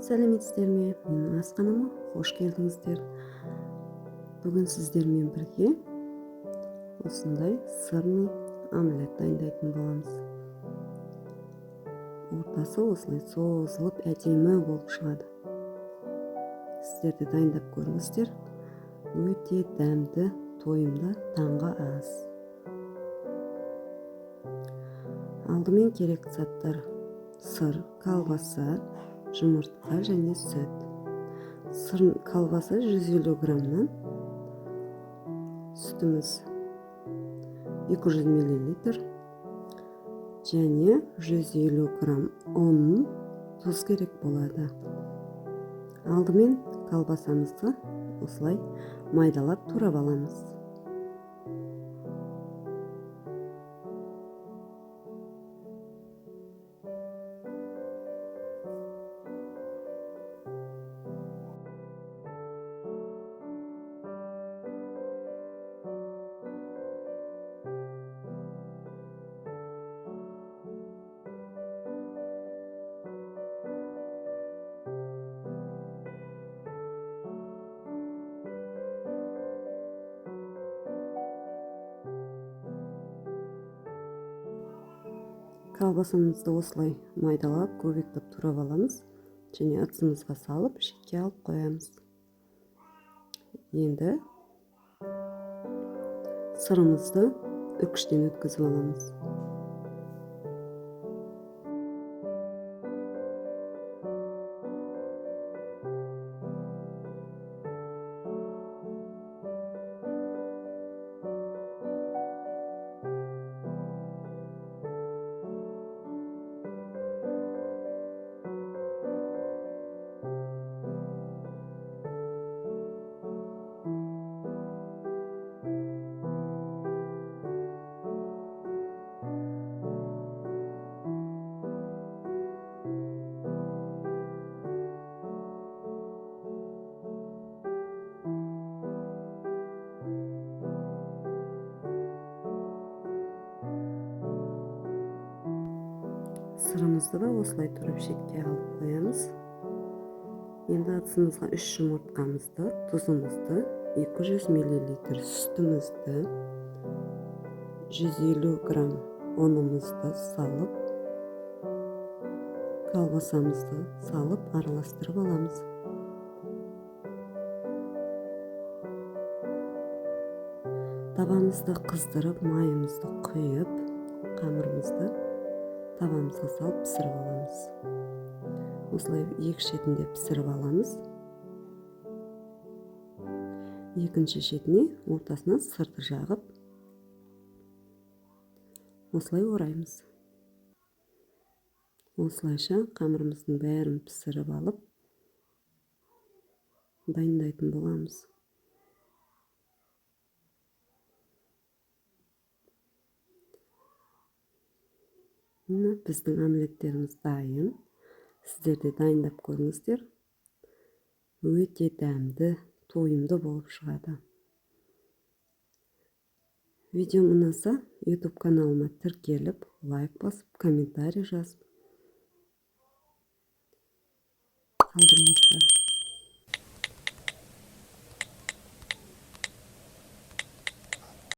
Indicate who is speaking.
Speaker 1: Сәлеметсіздер ме? Менің асханама қош келдіңіздер. Бүгін сіздермен бірге осындай сырный омлет дайындайтын боламыз. Ортасы осылай созылып әдемі болып шығады. Сіздер де дайындап көріңіздер. Өте дәмді, тойымды таңғы ас. Алдымен керек заттар: сыр, колбаса, жұмыртқа және сүт. Сыр колбасы 150 граммнан, сүтіміз 200 мл және 150 грамм ұн, тұз керек болады. Алдымен колбасамызды осылай майдалап турап аламыз. Колбасамызды осылай майдалап, көбіктеп турап аламыз және ыдысымызға салып, шекке алып қоямыз. Енді сырымызды үкіштен өткізіп аламыз. Сырымызды да осылай турап шекке алып қоямыз. Енді ыдысымызға 3 жұмыртқамызды, тұзымызды, 200 мл сүтімізді, 150 грамм ұнымызды салып, колбасамызды салып араластырып аламыз. Табамызды қыздырып, майымызды құйып, қамырымызды табамызға салып пісіріп аламыз. Осылай екі шетінде пісіріп аламыз. Екінші шетіне ортасына сырды жағып, осылай ораймыз. Осылайша қамырымыздың бәрін пісіріп алып, дайындайтын боламыз. Біздің омлеттеріміз дайын. Сіздер де дайындап көріңіздер. Өте дәмді, тойымды болып шығады. Видеом ұнаса, YouTube каналыма тіркеліп, лайк басып, комментарий жазып қалдырыңыздар.